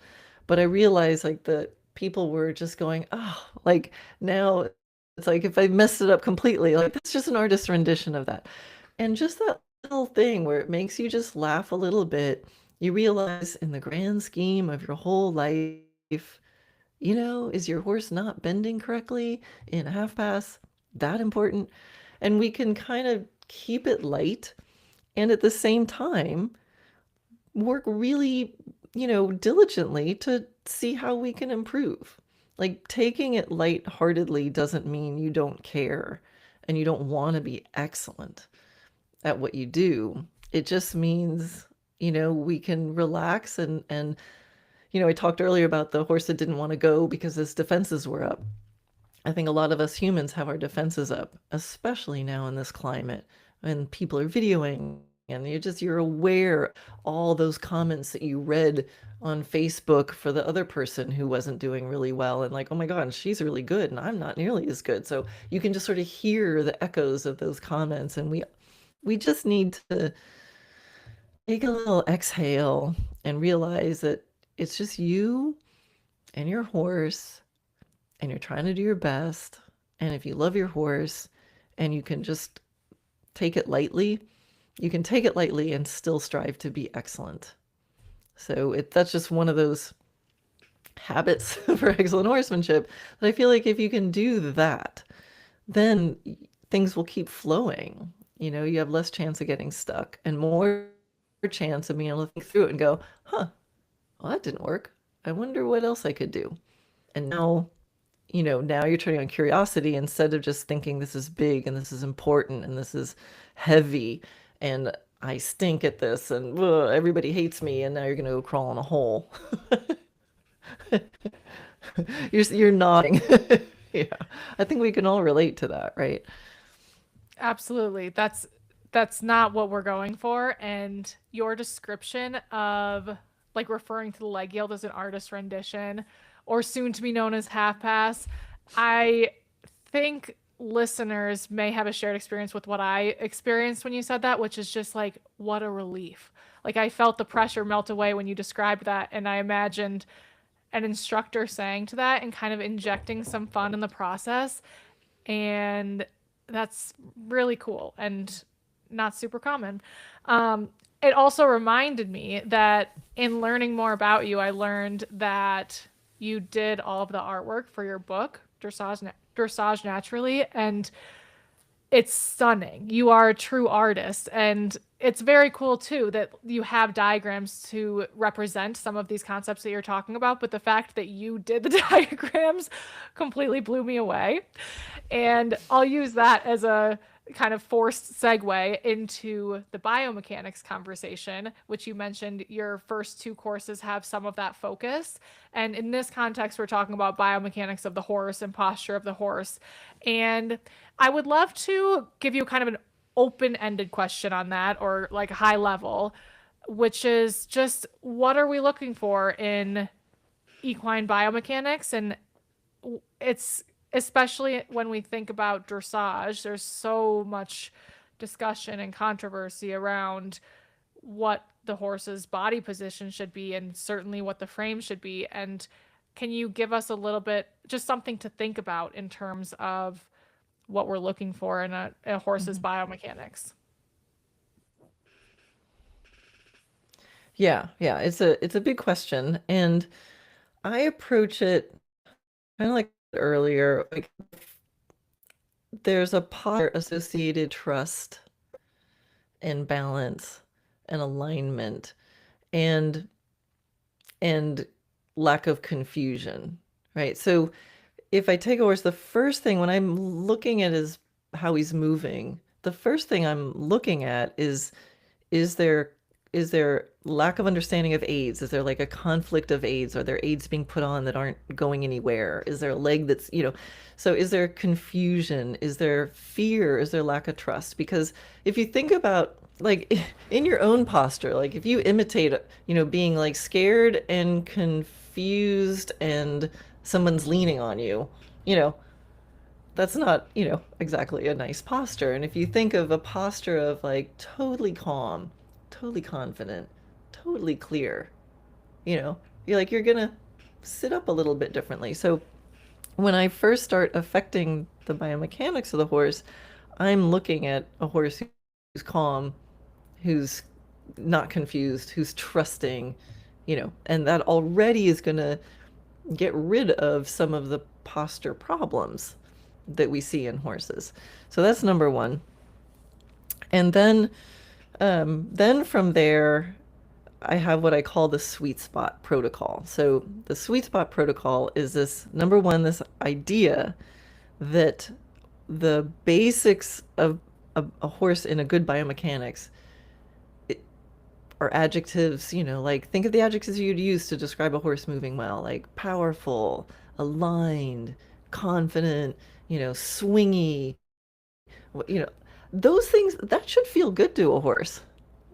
But I realize like the people were just going, oh, like now it's like if I messed it up completely, like that's just an artist's rendition of that. And just that little thing where it makes you just laugh a little bit, you realize in the grand scheme of your whole life, is your horse not bending correctly in a half pass that important? And we can kind of keep it light and at the same time work really, diligently to see how we can improve. Like taking it lightheartedly doesn't mean you don't care and you don't want to be excellent at what you do. It just means, we can relax and I talked earlier about the horse that didn't want to go because his defenses were up. I think a lot of us humans have our defenses up, especially now in this climate when people are videoing and you're aware all those comments that you read on Facebook for the other person who wasn't doing really well and like, oh my God, she's really good and I'm not nearly as good. So you can just sort of hear the echoes of those comments, and we just need to take a little exhale and realize that it's just you and your horse, and you're trying to do your best. And if you love your horse and you can just take it lightly, you can take it lightly and still strive to be excellent. So that's just one of those habits for excellent horsemanship that I feel like if you can do that, then things will keep flowing. You have less chance of getting stuck and more chance of being able to think through it and go, huh, well, that didn't work. I wonder what else I could do. And now you're turning on curiosity instead of just thinking this is big and this is important and this is heavy and I stink at this and everybody hates me, and now you're going to go crawl in a hole. You're nodding. Yeah. I think we can all relate to that, right? Absolutely. That's not what we're going for. And your description of like referring to the leg yield as an artist rendition or soon to be known as half pass, I think listeners may have a shared experience with what I experienced when you said that, which is just like, what a relief. Like I felt the pressure melt away when you described that. And I imagined an instructor saying to that and kind of injecting some fun in the process. And that's really cool and not super common. It also reminded me that in learning more about you, I learned that you did all of the artwork for your book, Dressage Naturally, and it's stunning. You are a true artist, and it's very cool too that you have diagrams to represent some of these concepts that you're talking about, but the fact that you did the diagrams completely blew me away. And I'll use that as a kind of forced segue into the biomechanics conversation, which you mentioned your first two courses have some of that focus. And in this context, we're talking about biomechanics of the horse and posture of the horse. And I would love to give you kind of an open-ended question on that, or like high level, which is just what are we looking for in equine biomechanics? And it's especially when we think about dressage, there's so much discussion and controversy around what the horse's body position should be and certainly what the frame should be. And can you give us a little bit, just something to think about in terms of what we're looking for in a horse's biomechanics? Yeah, it's a big question, and I approach it kind of like earlier, like there's a part associated trust and balance and alignment and and lack of confusion, right? So if I take a horse, the first thing when I'm looking at is how he's moving, the first thing I'm looking at is there lack of understanding of aids? Is there like a conflict of aids? Are there aids being put on that aren't going anywhere? Is there a leg that's, so is there confusion? Is there fear? Is there lack of trust? Because if you think about like in your own posture, like if you imitate, being like scared and confused and someone's leaning on you, you know, that's not, exactly a nice posture. And if you think of a posture of like totally calm, totally confident, totally clear, you're gonna sit up a little bit differently. So when I first start affecting the biomechanics of the horse, I'm looking at a horse who's calm, who's not confused, who's trusting, and that already is going to get rid of some of the posture problems that we see in horses. So that's number one. And then from there, I have what I call the sweet spot protocol. So the sweet spot protocol is this number one, this idea that the basics of a horse in a good biomechanics are adjectives, like think of the adjectives you'd use to describe a horse moving well, like powerful, aligned, confident, swingy, you know, those things that should feel good to a horse,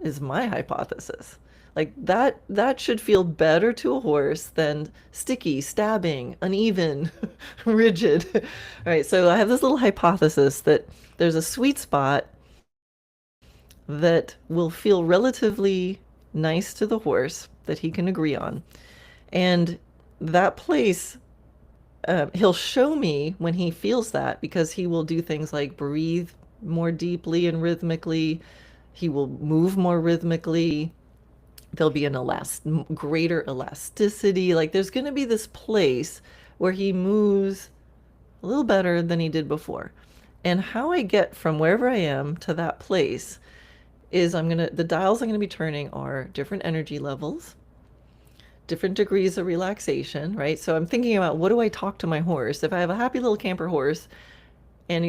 is my hypothesis. Like that should feel better to a horse than sticky, stabbing, uneven, rigid. Right? So I have this little hypothesis that there's a sweet spot that will feel relatively nice to the horse that he can agree on. And that place, he'll show me when he feels that, because he will do things like breathe more deeply and rhythmically. He will move more rhythmically. There'll be greater elasticity. Like there's going to be this place where he moves a little better than he did before. And how I get from wherever I am to that place is the dials I'm going to be turning are different energy levels, different degrees of relaxation, right? So I'm thinking about, what do I talk to my horse? If I have a happy little camper horse and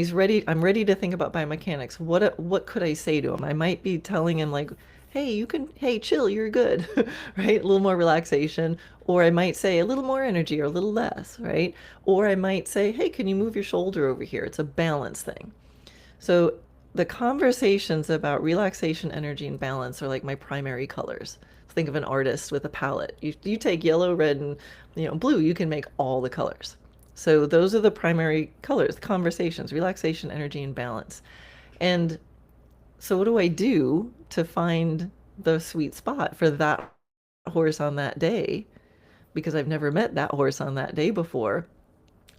I'm ready to think about biomechanics, what could I say to him? I might be telling him like, hey, chill, you're good, right? A little more relaxation. Or I might say a little more energy or a little less, right? Or I might say, hey, can you move your shoulder over here? It's a balance thing. So the conversations about relaxation, energy, and balance are like my primary colors. Think of an artist with a palette. You take yellow, red, and blue, you can make all the colors. So those are the primary colors, conversations, relaxation, energy, and balance. And so what do I do to find the sweet spot for that horse on that day? Because I've never met that horse on that day before.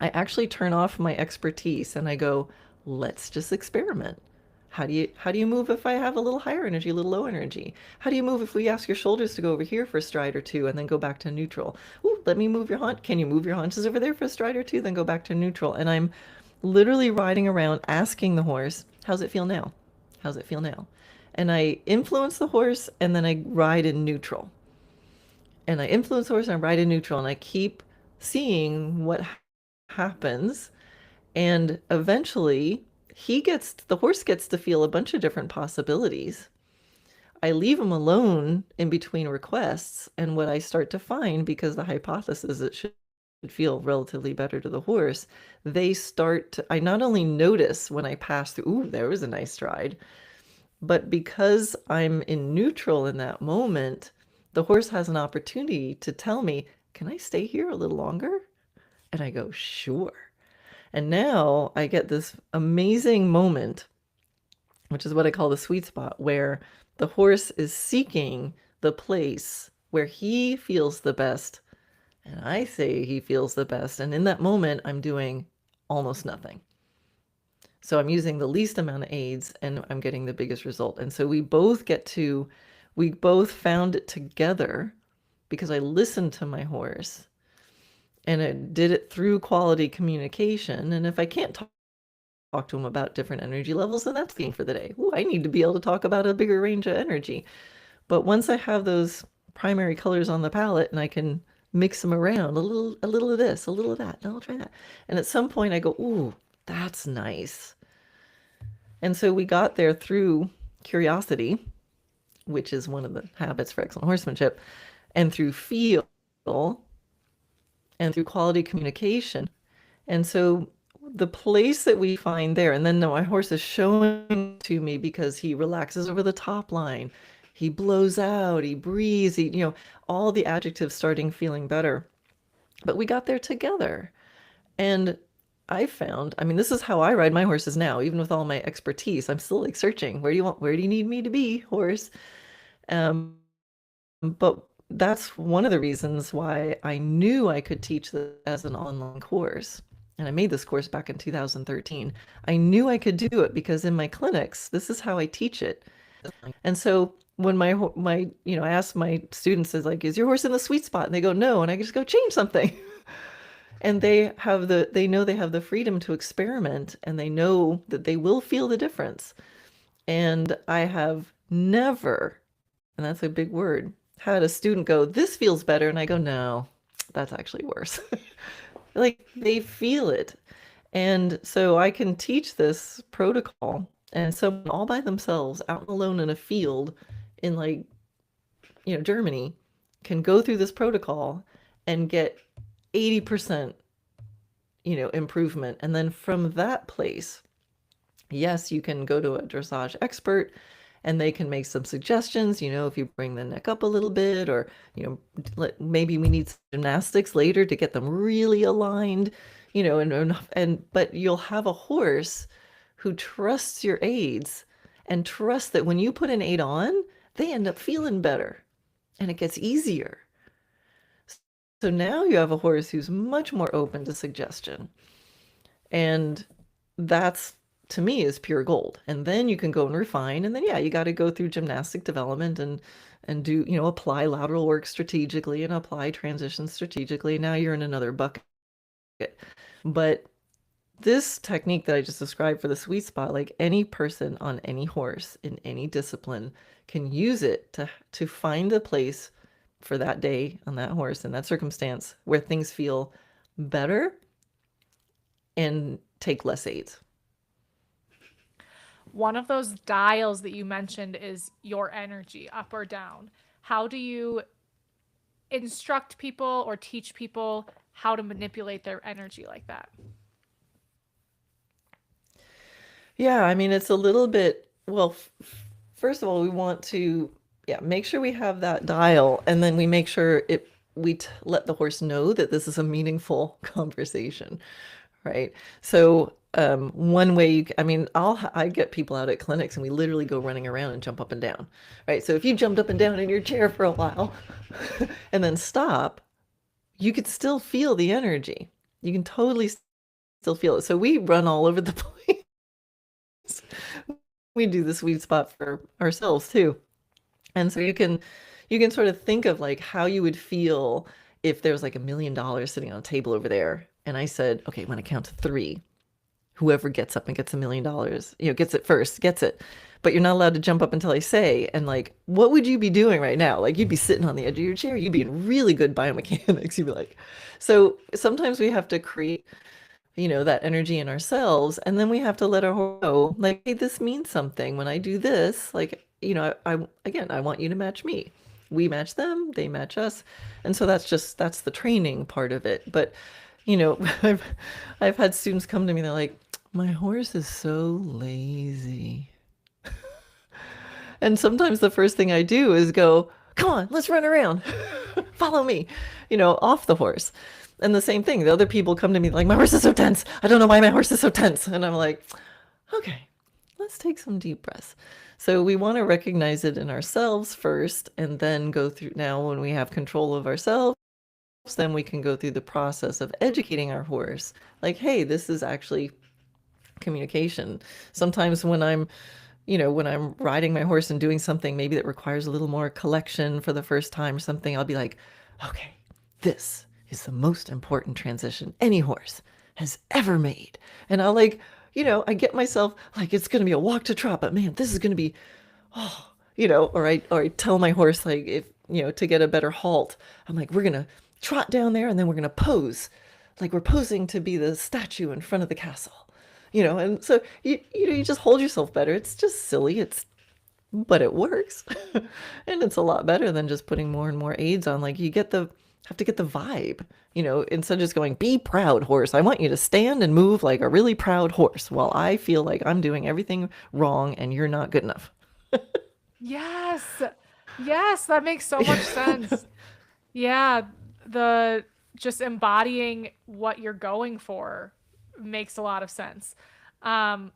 I actually turn off my expertise and I go, let's just experiment. How do you move if I have a little higher energy, a little low energy? How do you move if we ask your shoulders to go over here for a stride or two and then go back to neutral? Ooh, let me move your haunch. Can you move your haunches over there for a stride or two, then go back to neutral? And I'm literally riding around asking the horse, how's it feel now? How's it feel now? And I influence the horse and then I ride in neutral. And I influence the horse and I ride in neutral and I keep seeing what happens. And eventually the horse gets to feel a bunch of different possibilities. I leave him alone in between requests, and what I start to find, because the hypothesis it should feel relatively better to the horse, I not only notice when I pass through, ooh, there was a nice stride, but because I'm in neutral in that moment, the horse has an opportunity to tell me, can I stay here a little longer? And I go, sure. And now I get this amazing moment, which is what I call the sweet spot, where the horse is seeking the place where he feels the best. And I say he feels the best. And in that moment, I'm doing almost nothing. So I'm using the least amount of aids and I'm getting the biggest result. And so we both found it together because I listened to my horse and I did it through quality communication. And if I can't talk to him about different energy levels, then that's being for the day. Ooh, I need to be able to talk about a bigger range of energy. But once I have those primary colors on the palette and I can mix them around, a little of this, a little of that, and I'll try that. And at some point I go, ooh, that's nice. And so we got there through curiosity, which is one of the habits for excellent horsemanship, and through feel, and through quality communication. And so the place that we find there, and then no, my horse is showing to me because he relaxes over the top line, he blows out, he breathes, all the adjectives starting feeling better. But we got there together. And I found, I mean, this is how I ride my horses now, even with all my expertise. I'm still like searching, where do you need me to be, horse? Um, but that's one of the reasons why I knew I could teach this as an online course. And I made this course back in 2013. I knew I could do it because in my clinics, this is how I teach it. And so when I ask my students, is like, is your horse in the sweet spot? And they go, no. And I just go, change something. And they know they have the freedom to experiment, and they know that they will feel the difference. And I have never, and that's a big word, had a student go, this feels better. And I go, no, that's actually worse. Like they feel it. And so I can teach this protocol, and someone all by themselves out alone in a field in like, Germany can go through this protocol and get 80%, improvement. And then from that place, yes, you can go to a dressage expert and they can make some suggestions, if you bring the neck up a little bit, or, maybe we need gymnastics later to get them really aligned, but you'll have a horse who trusts your aids and trusts that when you put an aid on, they end up feeling better and it gets easier. So now you have a horse who's much more open to suggestion. And that's, to me, is pure gold. And then you can go and refine. And then, yeah, you got to go through gymnastic development and do, apply lateral work strategically and apply transitions strategically. Now you're in another bucket. But this technique that I just described for the sweet spot, like any person on any horse in any discipline can use it to find a place for that day on that horse in that circumstance where things feel better and take less aids. One of those dials that you mentioned is your energy, up or down. How do you instruct people or teach people how to manipulate their energy like that? Yeah, I mean, it's a little bit, well, first of all, we want to, make sure we have that dial, and then we make sure let the horse know that this is a meaningful conversation, right? So one way I get people out at clinics and we literally go running around and jump up and down, right? So if you jumped up and down in your chair for a while and then stop, you could still feel the energy. You can totally still feel it. So we run all over the place. We do the sweet spot for ourselves too. And so you can sort of think of like how you would feel if there's like $1 million sitting on a table over there. And I said, okay, when I count to 3, whoever gets up and gets $1 million, gets it first, gets it. But you're not allowed to jump up until I say. And like, what would you be doing right now? Like, you'd be sitting on the edge of your chair. You'd be in really good biomechanics. You'd be like, so sometimes we have to create, that energy in ourselves. And then we have to let our horse know, like, hey, this means something. When I do this, like, I want you to match me. We match them, they match us. And so that's the training part of it. But, I've had students come to me, they're like, my horse is so lazy. And sometimes the first thing I do is go, come on, let's run around. Follow me, off the horse. And the same thing, the other people come to me like, my horse is so tense. I don't know why my horse is so tense. And I'm like, okay, let's take some deep breaths. So we want to recognize it in ourselves first, and then go through, now when we have control of ourselves, then we can go through the process of educating our horse. Like, hey, this is actually communication. Sometimes when I'm riding my horse and doing something maybe that requires a little more collection for the first time or something, I'll be like, okay, this is the most important transition any horse has ever made. And I'll like, I get myself like, it's going to be a walk to trot, but man, this is going to be, or I tell my horse, like, if, to get a better halt, I'm like, we're going to trot down there and then we're going to pose. Like we're posing to be the statue in front of the castle, and so you just hold yourself better. It's just silly. But it works. And it's a lot better than just putting more and more aids on. Like you get the have to get the vibe. Instead of just going, be proud, horse. I want you to stand and move like a really proud horse while I feel like I'm doing everything wrong and you're not good enough. Yes. Yes, that makes so much sense. Yeah, the just embodying what you're going for makes a lot of sense. Um,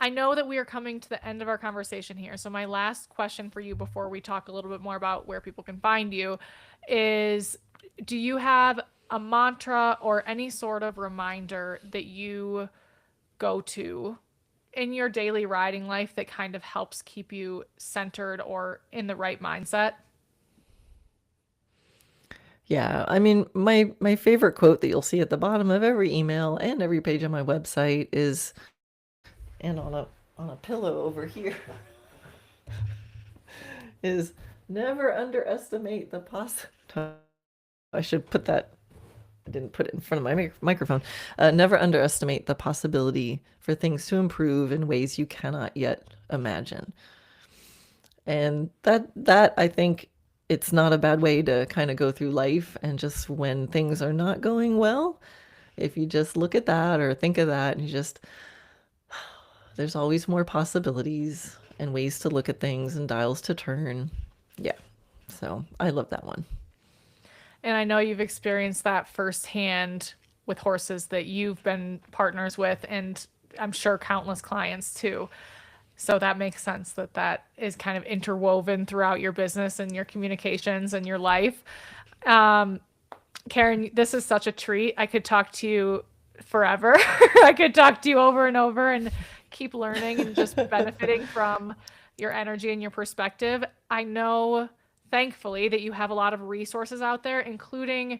I know that we are coming to the end of our conversation here. So, my last question for you before we talk a little bit more about where people can find you is, do you have a mantra or any sort of reminder that you go to in your daily riding life that kind of helps keep you centered or in the right mindset? Yeah, I mean, my favorite quote that you'll see at the bottom of every email and every page on my website is, and on a pillow over here, is never underestimate the I should put that. I didn't put it in front of my microphone. Never underestimate the possibility for things to improve in ways you cannot yet imagine. And that I think it's not a bad way to kind of go through life. And just when things are not going well, if you just look at that or think of that, and there's always more possibilities and ways to look at things and dials to turn. Yeah. So I love that one. And I know you've experienced that firsthand with horses that you've been partners with, and I'm sure countless clients too. So that makes sense that that is kind of interwoven throughout your business and your communications and your life. Um, Karen, this is such a treat. I could talk to you forever. I could talk to you over and over and keep learning and just benefiting from your energy and your perspective. I know, thankfully, that you have a lot of resources out there, including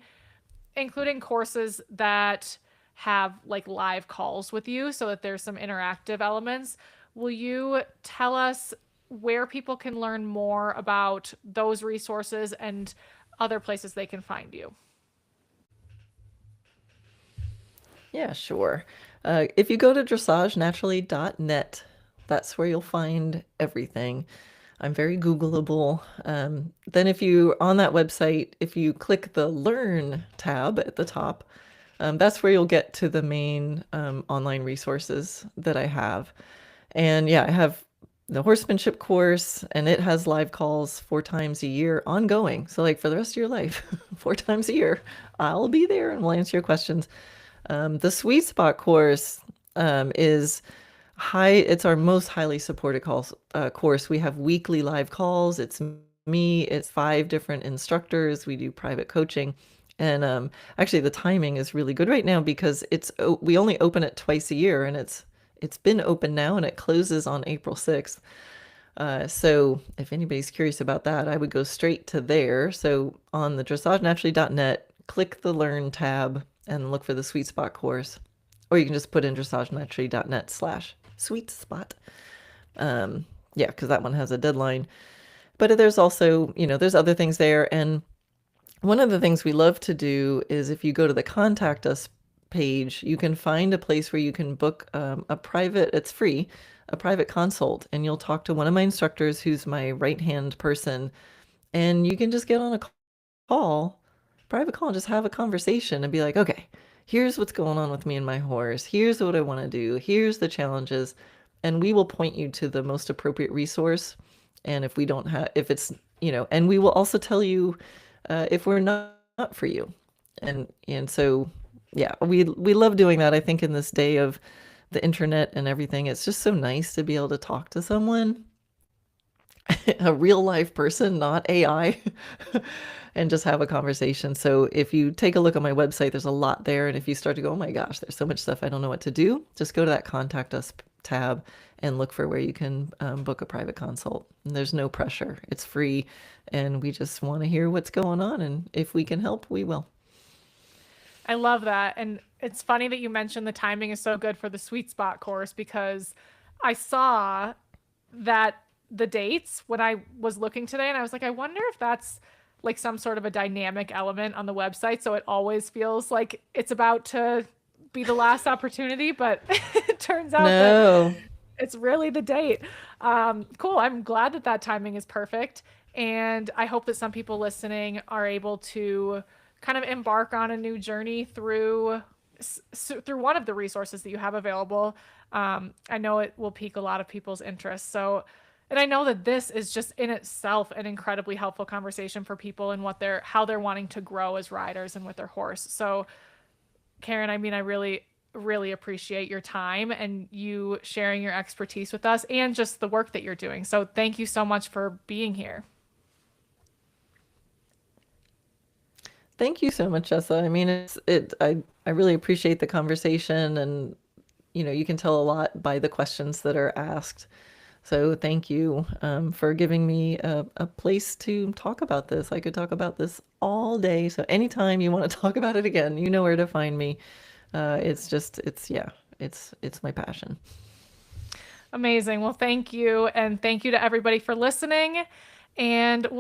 courses that have like live calls with you so that there's some interactive elements. Will you tell us where people can learn more about those resources and other places they can find you? Yeah, sure. If you go to dressagenaturally.net, that's where you'll find everything. I'm very Googleable. Then if you, on that website, if you click the Learn tab at the top, that's where you'll get to the main online resources that I have. And yeah, I have the horsemanship course, and it has live calls 4 times a year ongoing. So like for the rest of your life, 4 times a year, I'll be there and we'll answer your questions. The sweet spot course is high. It's our most highly supported course. We have weekly live calls. It's me. It's 5 different instructors. We do private coaching. And actually, the timing is really good right now because we only open it twice a year, and it's been open now, and it closes on April 6th. So if anybody's curious about that, I would go straight to there. So on the dressagenaturally.net, click the Learn tab and look for the Sweet Spot course. Or you can just put in dressagenaturally.net/sweet spot. Yeah, because that one has a deadline. But there's also, there's other things there. And one of the things we love to do is if you go to the Contact Us page, you can find a place where you can book it's free, a private consult. And you'll talk to one of my instructors who's my right-hand person. And you can just get on a private call, and just have a conversation and be like, okay, here's what's going on with me and my horse. Here's what I want to do. Here's the challenges. And we will point you to the most appropriate resource. And if we don't have, if it's, and we will also tell you if we're not for you. And so, yeah, we love doing that. I think in this day of the internet and everything, it's just so nice to be able to talk to someone, a real life person, not AI, and just have a conversation. So if you take a look on my website, there's a lot there. And if you start to go, oh my gosh, there's so much stuff I don't know what to do, just go to that Contact Us tab and look for where you can book a private consult. And there's no pressure. It's free. And we just want to hear what's going on. And if we can help, we will. I love that. And it's funny that you mentioned the timing is so good for the sweet spot course because I saw that the dates when I was looking today and I was like, I wonder if that's like some sort of a dynamic element on the website. So it always feels like it's about to be the last opportunity, but it turns out that No. it's really the date. Cool. I'm glad that that timing is perfect. And I hope that some people listening are able to kind of embark on a new journey through one of the resources that you have available. I know it will pique a lot of people's interest. So, and I know that this is just in itself an incredibly helpful conversation for people and how they're wanting to grow as riders and with their horse. So, Karen, I mean, I really, really appreciate your time and you sharing your expertise with us and just the work that you're doing. So, thank you so much for being here. Thank you so much, Jessa. I mean, I really appreciate the conversation, and you can tell a lot by the questions that are asked. So thank you for giving me a place to talk about this. I could talk about this all day. So anytime you want to talk about it again, you know where to find me. Yeah, it's my passion. Amazing. Well, thank you. And thank you to everybody for listening. And we'll